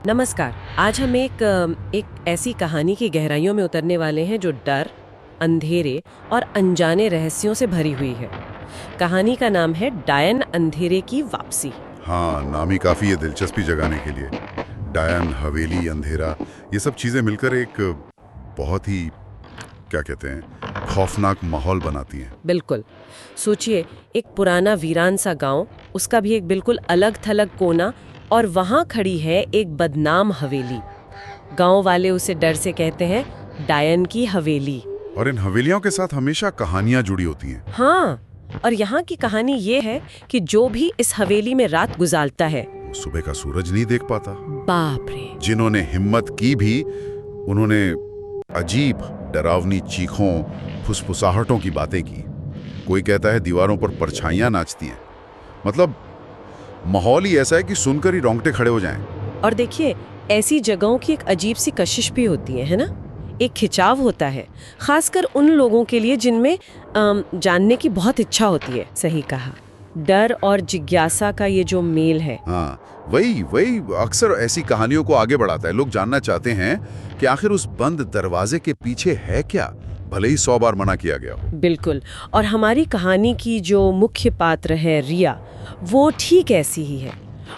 नमस्कार। आज हम एक ऐसी कहानी की गहराइयों में उतरने वाले हैं जो डर, अंधेरे और अनजाने रहस्यों से भरी हुई है। कहानी का नाम है डायन अंधेरे की वापसी। हाँ, नाम ही काफी है दिलचस्पी जगाने के लिए। डायन, हवेली, अंधेरा, ये सब चीजें मिलकर एक बहुत ही क्या कहते हैं, खौफनाक माहौल बनाती हैं। बिल्कुल। सोचिए, एक पुराना वीरान सा गांव, उसका भी एक बिल्कुल अलग थलग कोना, और वहां खड़ी है एक बदनाम हवेली। गांव वाले उसे डर से कहते हैं डायन की हवेली। और इन हवेलियों के साथ हमेशा कहानियां जुड़ी होती हैं। हाँ, और यहाँ की कहानी ये है कि जो भी इस हवेली में रात गुजारता है, वो सुबह का सूरज नहीं देख पाता। बाप रे। जिन्होंने हिम्मत की भी, उन्होंने अजीब डरावनी चीखों, फुसफुसाहटों की बातें की। कोई कहता है दीवारों पर परछाइयां नाचती हैं। मतलब माहौल ही ऐसा है कि सुनकर ही रोंगटे खड़े हो जाएं। और देखिए, ऐसी जगहों की एक अजीब सी कशिश भी होती है ना? एक खिंचाव होता है, खासकर उन लोगों के लिए जिनमें जानने की बहुत इच्छा होती है। सही कहा। डर और जिज्ञासा का ये जो मेल है। हाँ, वही अक्सर ऐसी कहानियों को आगे बढ़ाता है। लोग जानना चाहते हैं कि आखिर उस बंद दरवाजे के पीछे है क्या, भले ही 100 बार मना किया गया हो। बिल्कुल। और हमारी कहानी की जो मुख्य पात्र है रिया, वो ठीक ऐसी ही है।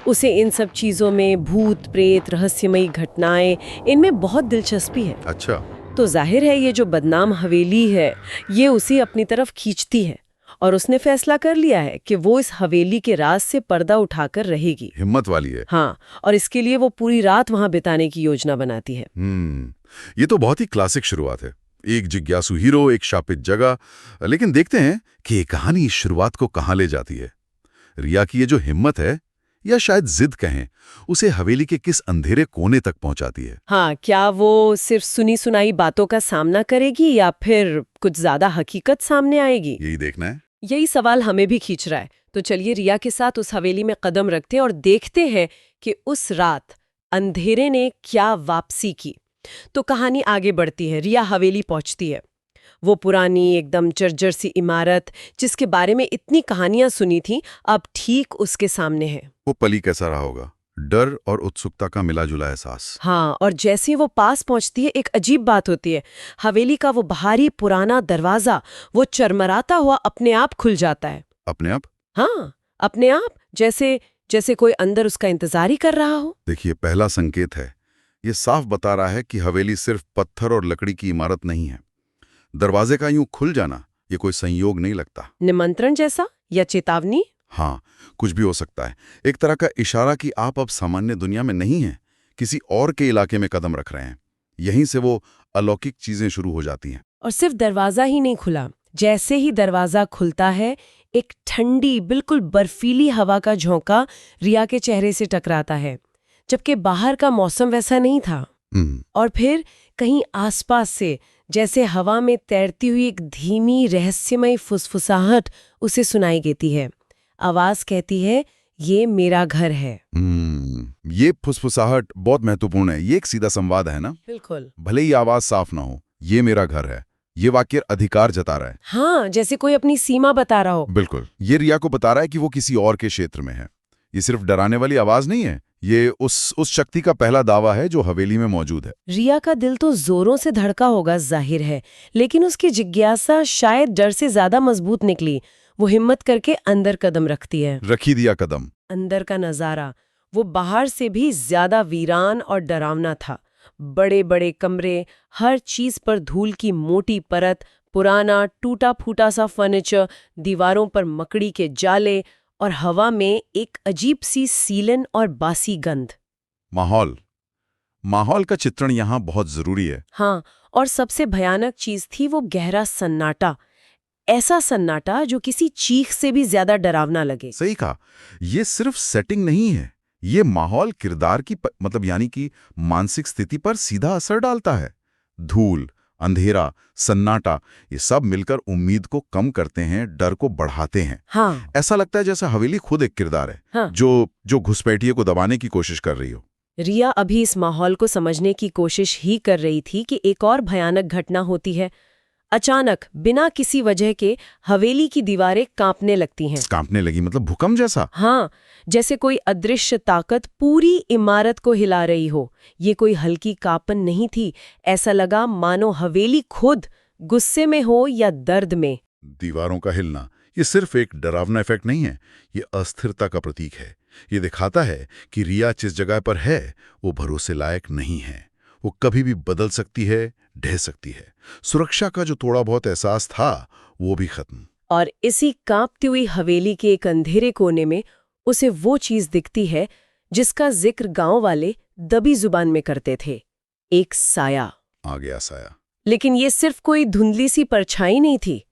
उसे इन सब चीजों में, भूत प्रेत, रहस्यमयी घटनाएं, इनमें बहुत दिलचस्पी है। अच्छा। तो जाहिर है ये जो बदनाम हवेली है, ये उसे अपनी तरफ खींचती है, और उसने फैसला कर लिया है कि वो इस हवेली के राज से पर्दा उठाकर रहेगी। हिम्मत वाली है। हाँ, और इसके लिए वो पूरी रात वहां बिताने की योजना बनाती है। ये तो बहुत ही क्लासिक शुरुआत है। एक जिज्ञासु हीरो, एक शापित जगह। लेकिन देखते हैं कि ये कहानी इस शुरुआत को कहाँ ले जाती है। रिया की ये जो हिम्मत है, या शायद जिद कहें, उसे हवेली के किस अंधेरे कोने तक पहुंचाती है। हाँ, क्या वो सिर्फ सुनी सुनाई बातों का सामना करेगी या फिर कुछ ज्यादा हकीकत सामने आएगी? यही देखना है। यही सवाल हमें भी खींच रहा है। तो चलिए रिया के साथ उस हवेली में कदम रखते हैं और देखते हैं कि उस रात अंधेरे ने क्या वापसी की। तो कहानी आगे बढ़ती है। रिया हवेली पहुंचती है। वो पुरानी एकदम जर्जर सी इमारत, जिसके बारे में इतनी कहानियां सुनी थी, अब ठीक उसके सामने है। वो पली कैसा रहा होगा, डर और उत्सुकता का मिला जुला एहसास। हाँ, और जैसे वो पास पहुंचती है, एक अजीब बात होती है। हवेली का वो भारी पुराना दरवाजा, वो चरमराता हुआ अपने आप खुल जाता है। अपने आप? हाँ, अपने आप, जैसे जैसे कोई अंदर उसका इंतजार ही कर रहा हो। देखिए, पहला संकेत है। ये साफ बता रहा है कि हवेली सिर्फ पत्थर और लकड़ी की इमारत नहीं है। दरवाजे का यूं खुल जाना, ये कोई संयोग नहीं लगता। निमंत्रण जैसा, या चेतावनी? हाँ, कुछ भी हो सकता है। एक तरह का इशारा कि आप अब सामान्य दुनिया में नहीं हैं, किसी और के इलाके में कदम रख रहे हैं। यहीं से वो अलौकिक चीजें शुरू हो जाती हैं। और सिर्फ दरवाजा ही नहीं खुला, जैसे ही दरवाजा खुलता है, एक ठंडी, बिल्कुल बर्फीली हवा का झोंका रिया के चेहरे से टकराता है, जबकि बाहर का मौसम वैसा नहीं था। और फिर कहीं आसपास से, जैसे हवा में तैरती हुई एक धीमी रहस्यमय फुसफुसाहट उसे सुनाई देती है। आवाज कहती है, ये मेरा घर है। ये फुसफुसाहट बहुत महत्वपूर्ण है। ये एक सीधा संवाद है ना? बिल्कुल। भले ही आवाज साफ ना हो, ये मेरा घर है, ये वाक्य अधिकार जता रहा है। हाँ, जैसे कोई अपनी सीमा बता रहा हो। बिल्कुल। ये रिया को बता रहा है कि वो किसी और के क्षेत्र में है। ये सिर्फ डराने वाली आवाज नहीं है, ये उस शक्ति का पहला दावा है जो हवेली में मौजूद है। रिया का दिल तो जोरों से धड़का होगा, जाहिर है, लेकिन उसकी जिज्ञासा शायद डर से ज्यादा मजबूत निकली। वो हिम्मत करके अंदर कदम रखती है। रखी दिया कदम। अंदर का नजारा वो बाहर से भी ज्यादा वीरान और डरावना था। बड़े बड़े कमरे, हर चीज पर धूल की मोटी परत, पुराना टूटा फूटा सा फर्नीचर, दीवारों पर मकड़ी के जाले, और हवा में एक अजीब सी सीलन और बासी गंध। माहौल का चित्रण यहाँ बहुत जरूरी है। हाँ, और सबसे भयानक चीज थी वो गहरा सन्नाटा। ऐसा सन्नाटा जो किसी चीख से भी ज्यादा डरावना लगे। सही कहा। ये सिर्फ सेटिंग नहीं है, ये माहौल किरदार की मतलब यानी कि मानसिक स्थिति पर सीधा असर डालता है। धूल, अंधेरा, सन्नाटा, ये सब मिलकर उम्मीद को कम करते हैं, डर को बढ़ाते हैं। हाँ। ऐसा लगता है जैसे हवेली खुद एक किरदार है। हाँ। जो घुसपैठिए को दबाने की कोशिश कर रही हो। रिया अभी इस माहौल को समझने की कोशिश ही कर रही थी कि एक और भयानक घटना होती है। अचानक बिना किसी वजह के हवेली की दीवारें कांपने लगती हैं। कांपने लगी मतलब भूकंप जैसा? हाँ, जैसे कोई अदृश्य ताकत पूरी इमारत को हिला रही हो। ये कोई हल्की कांपन नहीं थी, ऐसा लगा मानो हवेली खुद गुस्से में हो या दर्द में। दीवारों का हिलना ये सिर्फ एक डरावना इफेक्ट नहीं है, ये अस्थिरता का प्रतीक है। ये दिखाता है कि रिया जिस जगह पर है वो भरोसे लायक नहीं है। वो कभी भी बदल सकती है, ढह सकती है। सुरक्षा का जो थोड़ा बहुत एहसास था वो भी खत्म। और इसी कांपती हुई हवेली के एक अंधेरे कोने में उसे वो चीज दिखती है जिसका जिक्र गांव वाले दबी जुबान में करते थे, एक साया। आ गया साया। लेकिन ये सिर्फ कोई धुंधली सी परछाई नहीं थी,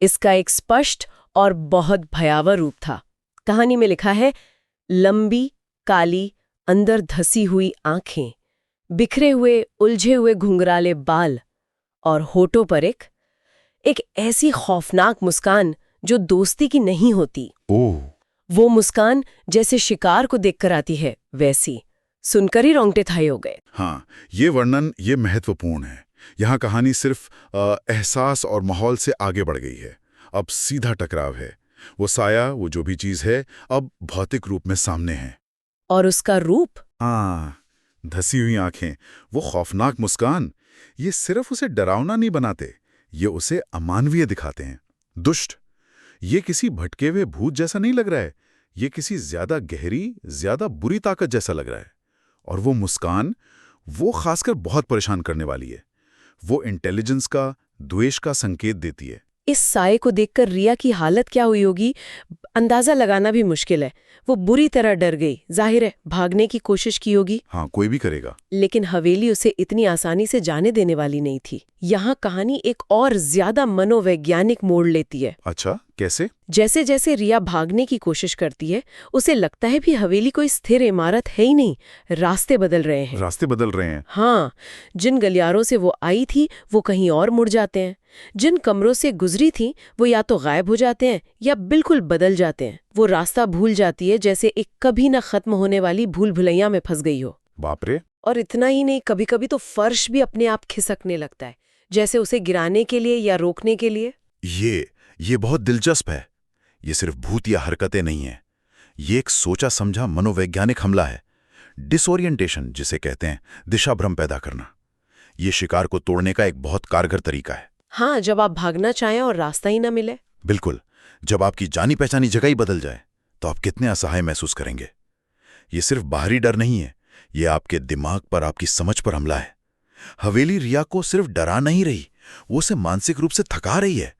इसका एक स्पष्ट और बहुत भयावह रूप था। कहानी में लिखा है, लंबी काली अंदर धसी हुई आंखें, बिखरे हुए उलझे हुए घुंघराले बाल और होठों पर एक ऐसी खौफनाक मुस्कान जो दोस्ती की नहीं होती। ओह, वो मुस्कान जैसे शिकार को देखकर आती है, वैसी। सुनकर ही रोंगटे खड़े हो गए। हाँ, ये वर्णन ये महत्वपूर्ण है। यहाँ कहानी सिर्फ एहसास और माहौल से आगे बढ़ गई है। अब सीधा टकराव है। वो साया, वो जो भी चीज है, अब भौतिक रूप में सामने है। और उसका रूप? हाँ, धसी हुई आंखें, वो खौफनाक मुस्कान, ये सिर्फ उसे डरावना नहीं बनाते, ये उसे अमानवीय दिखाते हैं, दुष्ट। ये किसी भटके हुए भूत जैसा नहीं लग रहा है, ये किसी ज्यादा गहरी, ज्यादा बुरी ताकत जैसा लग रहा है। और वो मुस्कान, वो खासकर बहुत परेशान करने वाली है। वो इंटेलिजेंस का, द्वेष का संकेत देती है। इस साये को देखकर रिया की हालत क्या हुई होगी, अंदाजा लगाना भी मुश्किल है। वो बुरी तरह डर गई, जाहिर है भागने की कोशिश की होगी। हाँ, कोई भी करेगा। लेकिन हवेली उसे इतनी आसानी से जाने देने वाली नहीं थी। यहाँ कहानी एक और ज्यादा मनोवैज्ञानिक मोड़ लेती है। अच्छा, कैसे? जैसे जैसे रिया भागने की कोशिश करती है, उसे लगता है भी हवेली कोई स्थिर इमारत है ही नहीं, रास्ते बदल रहे हैं। रास्ते बदल रहे हैं? हाँ, जिन गलियारों से वो आई थी वो कहीं और मुड़ जाते हैं। जिन कमरों से गुजरी थी वो या तो गायब हो जाते हैं या बिल्कुल बदल जाते हैं। वो रास्ता भूल जाती है, जैसे एक कभी न खत्म होने वाली भूल भुलैया में फंस गई हो। बाप रे। और इतना ही नहीं, कभी कभी तो फर्श भी अपने आप खिसकने लगता है, जैसे उसे गिराने के लिए या रोकने के लिए। ये बहुत दिलचस्प है। ये सिर्फ भूत या हरकतें नहीं है, ये एक सोचा समझा मनोवैज्ञानिक हमला है। डिसोरिएंटेशन जिसे कहते हैं, दिशा भ्रम पैदा करना। ये शिकार को तोड़ने का एक बहुत कारगर तरीका है। हाँ, जब आप भागना चाहें और रास्ता ही ना मिले। बिल्कुल, जब आपकी जानी पहचानी जगह ही बदल जाए तो आप कितने असहाय महसूस करेंगे। ये सिर्फ बाहरी डर नहीं है, ये आपके दिमाग पर, आपकी समझ पर हमला है। हवेली रिया को सिर्फ डरा नहीं रही, वो उसे मानसिक रूप से थका रही है,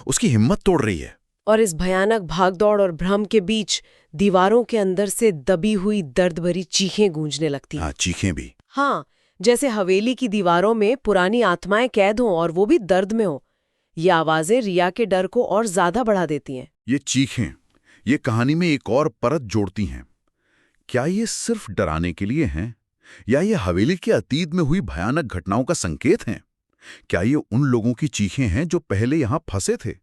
उसकी हिम्मत तोड़ रही है। और इस भयानक भागदौड़ और भ्रम के बीच दीवारों के अंदर से दबी हुई दर्द भरी चीखें गूंजने लगती हैं। हाँ, चीखें भी। हाँ, जैसे हवेली की दीवारों में पुरानी आत्माएं कैद हों और वो भी दर्द में हो। ये आवाजें रिया के डर को और ज्यादा बढ़ा देती हैं। ये चीखें, ये कहानी में एक और परत जोड़ती हैं। क्या ये सिर्फ डराने के लिए हैं, या ये हवेली के अतीत में हुई भयानक घटनाओं का संकेत हैं? क्या ये उन लोगों की चीखें हैं जो पहले यहां फंसे थे?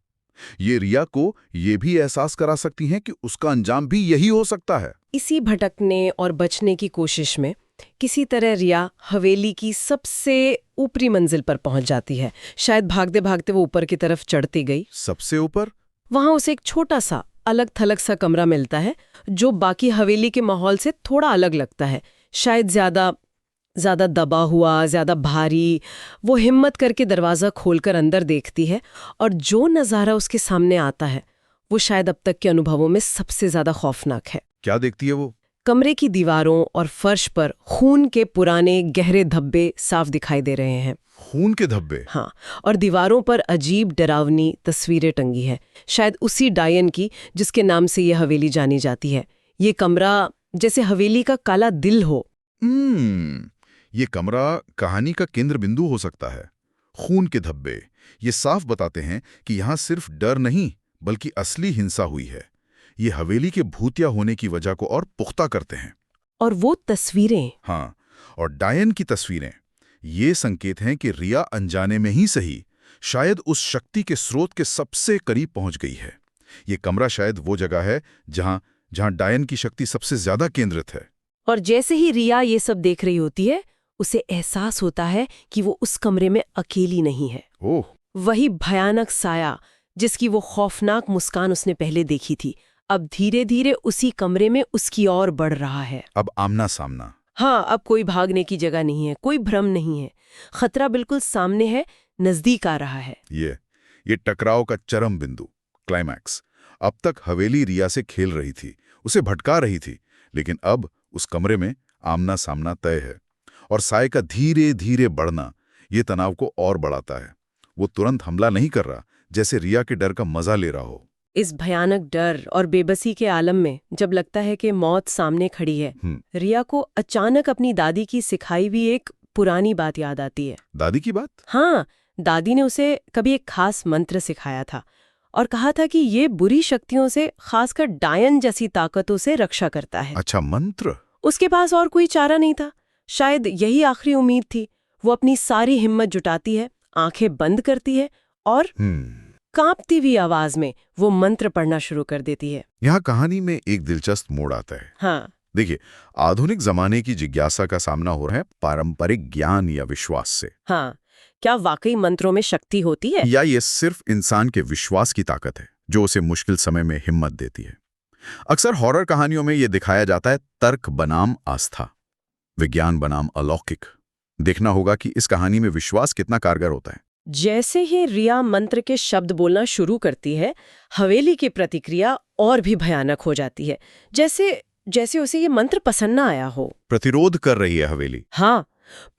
ये रिया को ये भी एहसास करा सकती हैं कि उसका अंजाम भी यही हो सकता है। इसी भटकने और बचने की कोशिश में किसी तरह रिया हवेली की सबसे ऊपरी मंजिल पर पहुंच जाती है। शायद भागते भागते वो ऊपर की तरफ चढ़ती गई। सबसे ऊपर? वहां उसे एक छोटा सा अलग थलग सा कमरा मिलता है, जो बाकी हवेली के माहौल से थोड़ा अलग लगता है। शायद ज्यादा दबा हुआ, ज्यादा भारी। वो हिम्मत करके दरवाजा खोलकर अंदर देखती है, और जो नजारा उसके सामने आता है वो शायद अब तक के अनुभवों में सबसे ज्यादा खौफनाक है। क्या देखती है वो? कमरे की दीवारों और फर्श पर खून के पुराने गहरे धब्बे साफ दिखाई दे रहे हैं। खून के धब्बे? हाँ, और दीवारों पर अजीब डरावनी तस्वीरें टंगी हैं, शायद उसी डायन की जिसके नाम से ये हवेली जानी जाती है। ये कमरा जैसे हवेली का काला दिल हो। ये कमरा कहानी का केंद्र बिंदु हो सकता है। खून के धब्बे ये साफ बताते हैं कि यहाँ सिर्फ डर नहीं बल्कि असली हिंसा हुई है। ये हवेली के भूतिया होने की वजह को और पुख्ता करते हैं। और वो तस्वीरें, हाँ, और डायन की तस्वीरें, ये संकेत हैं कि रिया अनजाने में ही सही शायद उस शक्ति के स्रोत के सबसे करीब पहुंच गई है। ये कमरा शायद वो जगह है जहां डायन की शक्ति सबसे ज्यादा केंद्रित है। और जैसे ही रिया ये सब देख रही होती है, उसे एहसास होता है कि वो उस कमरे में अकेली नहीं है। ओह! वही भयानक साया जिसकी वो खौफनाक मुस्कान उसने पहले देखी थी, अब धीरे धीरे उसी कमरे में उसकी ओर बढ़ रहा है। अब आमना सामना। हाँ, अब कोई भागने की जगह नहीं है, कोई भ्रम नहीं है। खतरा बिल्कुल सामने है, नजदीक आ रहा है। ये टकराव का चरम बिंदु, क्लाइमैक्स। अब तक हवेली रिया से खेल रही थी, उसे भटका रही थी, लेकिन अब उस कमरे में आमना सामना तय है। और साय का धीरे धीरे बढ़ना ये तनाव को और बढ़ाता है। वो तुरंत हमला नहीं कर रहा, जैसे रिया के डर का मजा ले रहा हो। इस भयानक डर और बेबसी के आलम में जब लगता है कि मौत सामने खड़ी है, रिया को अचानक अपनी दादी की सिखाई भी एक पुरानी बात याद आती है। दादी की बात? हाँ, दादी ने उसे कभी एक खास मंत्र सिखाया था और कहा था कि ये बुरी शक्तियों से, खासकर डायन जैसी ताकतों से रक्षा करता है। अच्छा, मंत्र? उसके पास और कोई चारा नहीं था, शायद यही आखिरी उम्मीद थी। वो अपनी सारी हिम्मत जुटाती है, आंखें बंद करती है और कांपती हुई आवाज में वो मंत्र पढ़ना शुरू कर देती है। यहाँ कहानी में एक दिलचस्प मोड़ आता है। हाँ, देखिए, आधुनिक जमाने की जिज्ञासा का सामना हो रहा है पारंपरिक ज्ञान या विश्वास से। हाँ, क्या वाकई मंत्रों में शक्ति होती है, या ये सिर्फ इंसान के विश्वास की ताकत है जो उसे मुश्किल समय में हिम्मत देती है? अक्सर हॉरर कहानियों में ये दिखाया जाता है तर्क बनाम आस्था, विज्ञान बनाम अलौकिक। देखना होगा कि इस कहानी में विश्वास कितना कारगर होता है। जैसे ही रिया मंत्र के शब्द बोलना शुरू करती है, हवेली की प्रतिक्रिया और भी भयानक हो जाती है। जैसे उसे ये मंत्र पसंद न आया हो। प्रतिरोध कर रही है हवेली। हाँ,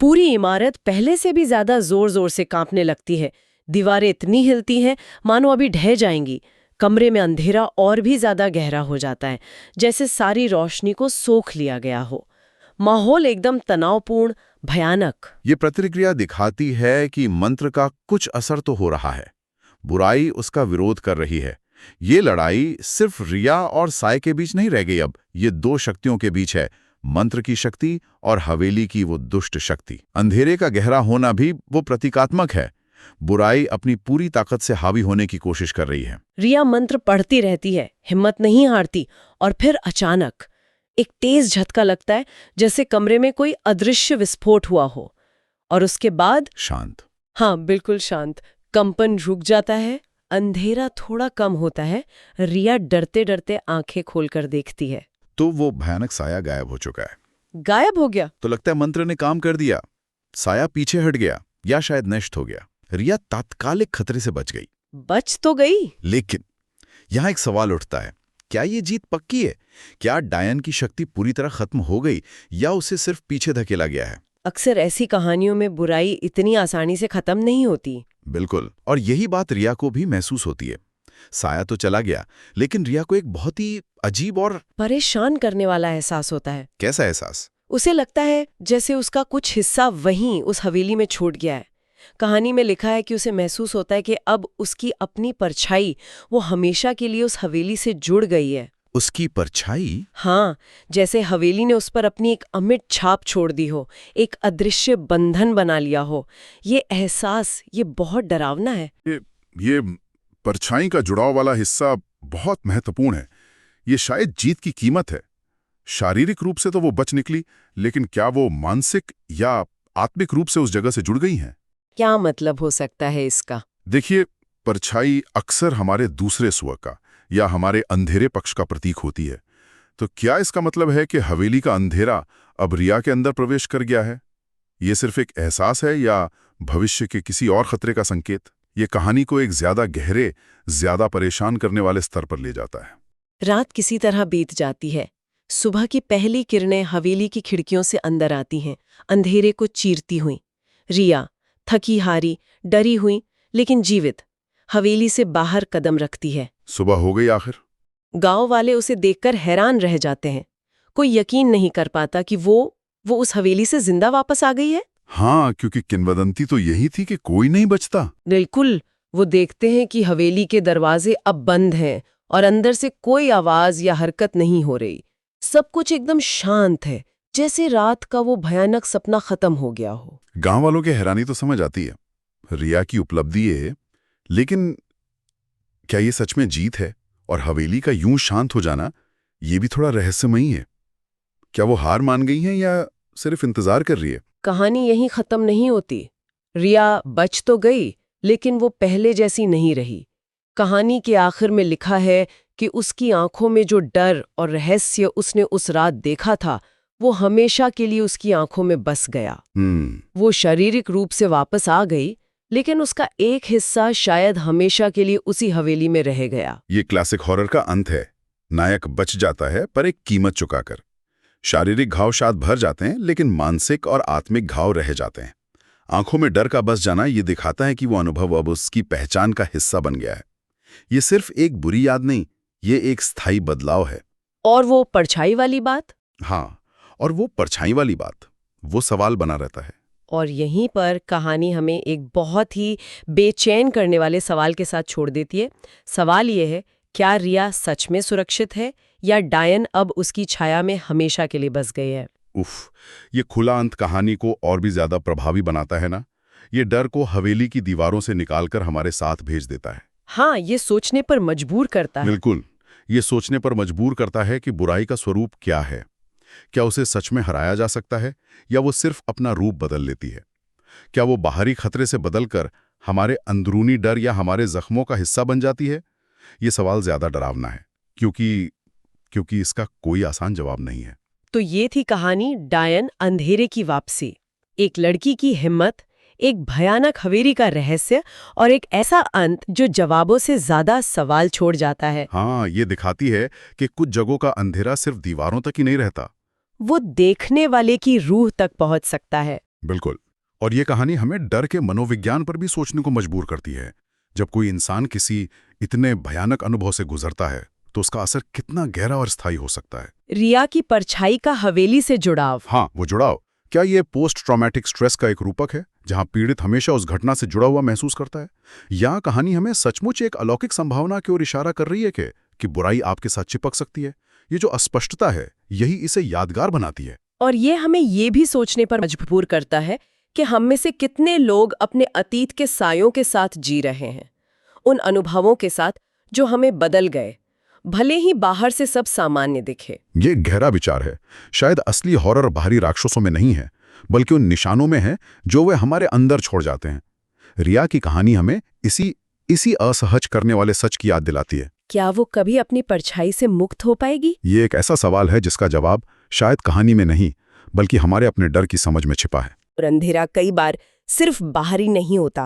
पूरी इमारत पहले से भी ज्यादा जोर जोर से कांपने लगती है। दीवारें इतनी हिलती हैं मानो अभी ढह जाएंगी। कमरे में अंधेरा और भी ज्यादा गहरा हो जाता है, जैसे सारी रोशनी को सोख लिया गया हो। माहौल एकदम तनावपूर्ण, भयानक। ये प्रतिक्रिया दिखाती है कि मंत्र का कुछ असर तो हो रहा है। बुराई उसका विरोध कर रही है। ये लड़ाई सिर्फ रिया और साय के बीच नहीं रह गई, अब ये दो शक्तियों के बीच है, मंत्र की शक्ति और हवेली की वो दुष्ट शक्ति। अंधेरे का गहरा होना भी वो प्रतीकात्मक है। बुराई अपनी पूरी ताकत से हावी होने की कोशिश कर रही है। रिया मंत्र पढ़ती रहती है, हिम्मत नहीं हारती, और फिर अचानक एक तेज झटका लगता है, जैसे कमरे में कोई अदृश्य विस्फोट हुआ हो। और उसके बाद शांत। हाँ, बिल्कुल शांत। कंपन रुक जाता है, अंधेरा थोड़ा कम होता है। रिया डरते डरते आंखें खोलकर देखती है तो वो भयानक साया गायब हो चुका है। गायब हो गया। तो लगता है मंत्र ने काम कर दिया। साया पीछे हट गया या शायद नष्ट हो गया। रिया तात्कालिक खतरे से बच गई। बच तो गई, लेकिन यहां एक सवाल उठता है, क्या ये जीत पक्की है? क्या डायन की शक्ति पूरी तरह खत्म हो गई या उसे सिर्फ पीछे धकेला गया है? अक्सर ऐसी कहानियों में बुराई इतनी आसानी से खत्म नहीं होती। बिल्कुल, और यही बात रिया को भी महसूस होती है। साया तो चला गया, लेकिन रिया को एक बहुत ही अजीब और परेशान करने वाला एहसास होता है। कैसा एहसास? उसे लगता है जैसे उसका कुछ हिस्सा वहीं उस हवेली में छूट गया है। कहानी में लिखा है कि उसे महसूस होता है कि अब उसकी अपनी परछाई वो हमेशा के लिए उस हवेली से जुड़ गई है। उसकी परछाई? हाँ, जैसे हवेली ने उस पर अपनी एक अमिट छाप छोड़ दी हो, एक अदृश्य बंधन बना लिया हो। ये एहसास, ये बहुत डरावना है। ये परछाई का जुड़ाव वाला हिस्सा बहुत महत्वपूर्ण है। ये शायद जीत की कीमत है। शारीरिक रूप से तो वो बच निकली, लेकिन क्या वो मानसिक या आत्मिक रूप से उस जगह से जुड़ गई हैं? क्या मतलब हो सकता है इसका? देखिए, परछाई अक्सर हमारे दूसरे स्व का या हमारे अंधेरे पक्ष का प्रतीक होती है। तो क्या इसका मतलब है कि हवेली का अंधेरा अब रिया के अंदर प्रवेश कर गया है? ये सिर्फ एक एहसास है या भविष्य के किसी और खतरे का संकेत? ये कहानी को एक ज्यादा गहरे, ज्यादा परेशान करने वाले स्तर पर ले जाता है। रात किसी तरह बीत जाती है। सुबह की पहली किरणें हवेली की खिड़कियों से अंदर आती हैं, अंधेरे को चीरती हुई। रिया थकी हारी, डरी हुई, लेकिन जीवित, हवेली से बाहर कदम रखती है। सुबह हो गई आखिर। गांव वाले उसे देखकर हैरान रह जाते हैं। कोई यकीन नहीं कर पाता कि वो उस हवेली से जिंदा वापस आ गई है। हाँ, क्योंकि किंवदंती तो यही थी कि कोई नहीं बचता। बिल्कुल, वो देखते हैं कि हवेली के दरवाजे अब बंद हैं और अंदर से कोई आवाज या हरकत नहीं हो रही। सब कुछ एकदम शांत है, जैसे रात का वो भयानक सपना खत्म हो गया हो। गांव वालों की हैरानी तो समझ आती है। रिया की उपलब्धि है, लेकिन क्या ये सच में जीत है? और हवेली का यूं शांत हो जाना, ये भी थोड़ा रहस्यमयी है। क्या वो हार मान गई हैं या सिर्फ इंतजार कर रही है? कहानी यहीं खत्म नहीं होती। रिया बच तो गई, लेकिन वो पहले जैसी नहीं रही। कहानी के आखिर में लिखा है कि उसकी आंखों में जो डर और रहस्य उसने उस रात देखा था, वो हमेशा के लिए उसकी आंखों में बस गया। वो शारीरिक रूप से वापस आ गई, लेकिन उसका एक हिस्सा शायद हमेशा के लिए उसी हवेली में रह गया। ये क्लासिक हॉरर का अंत है। नायक बच जाता है, पर एक कीमत चुकाकर। शारीरिक घाव शायद भर जाते हैं, लेकिन मानसिक और आत्मिक घाव रह जाते हैं। आंखों में डर का बस जाना ये दिखाता है कि वो अनुभव अब उसकी पहचान का हिस्सा बन गया है। ये सिर्फ एक बुरी याद नहीं, ये एक स्थायी बदलाव है। और वो परछाई वाली बात? हाँ, और वो परछाई वाली बात, वो सवाल बना रहता है। और यहीं पर कहानी हमें एक बहुत ही बेचैन करने वाले सवाल के साथ छोड़ देती है। सवाल ये है, क्या रिया सच में सुरक्षित है या डायन अब उसकी छाया में हमेशा के लिए बस गई है? उफ, ये खुला अंत कहानी को और भी ज्यादा प्रभावी बनाता है ना। ये डर को हवेली की दीवारों से निकालकर हमारे साथ भेज देता है। हाँ, ये सोचने पर मजबूर करता है। बिल्कुल, ये सोचने पर मजबूर करता है कि बुराई का स्वरूप क्या है। क्या उसे सच में हराया जा सकता है, या वो सिर्फ अपना रूप बदल लेती है? क्या वो बाहरी खतरे से बदलकर हमारे अंदरूनी डर या हमारे जख्मों का हिस्सा बन जाती है? ये सवाल ज्यादा डरावना है, क्योंकि इसका कोई आसान जवाब नहीं है। तो ये थी कहानी डायन अंधेरे की वापसी। एक लड़की की हिम्मत, एक भयानक हवेली का रहस्य और एक ऐसा अंत जो जवाबों से ज्यादा सवाल छोड़ जाता है। हाँ, ये दिखाती है कि कुछ जगहों का अंधेरा सिर्फ दीवारों तक ही नहीं रहता, वो देखने वाले की रूह तक पहुंच सकता है। बिल्कुल। और ये कहानी हमें डर के मनोविज्ञान पर भी सोचने को मजबूर करती है। जब कोई इंसान किसी इतने भयानक अनुभव से गुजरता है, तो उसका असर कितना गहरा और स्थायी हो सकता है। रिया की परछाई का हवेली से जुड़ाव। हाँ, वो जुड़ाव, क्या ये पोस्ट ट्रॉमेटिक स्ट्रेस का एक रूपक है, जहां पीड़ित हमेशा उस घटना से जुड़ा हुआ महसूस करता है? या कहानी हमें सचमुच एक अलौकिक संभावना की ओर इशारा कर रही है कि बुराई आपके साथ चिपक सकती है? ये जो अस्पष्टता है, यही इसे यादगार बनाती है। और ये हमें ये भी सोचने पर मजबूर करता है कि हम में से कितने लोग अपने अतीत के सायों के साथ जी रहे हैं, उन अनुभवों के साथ जो हमें बदल गए, भले ही बाहर से सब सामान्य दिखे। ये गहरा विचार है। शायद असली हॉरर बाहरी राक्षसों में नहीं है, बल्कि उन निशानों में है जो वे हमारे अंदर छोड़ जाते हैं। रिया की कहानी हमें इसी असहज करने वाले सच की याद दिलाती है। क्या वो कभी अपनी परछाई से मुक्त हो पाएगी? ये एक ऐसा सवाल है जिसका जवाब शायद कहानी में नहीं, बल्कि हमारे अपने डर की समझ में छिपा है। और अंधेरा कई बार सिर्फ बाहरी नहीं होता,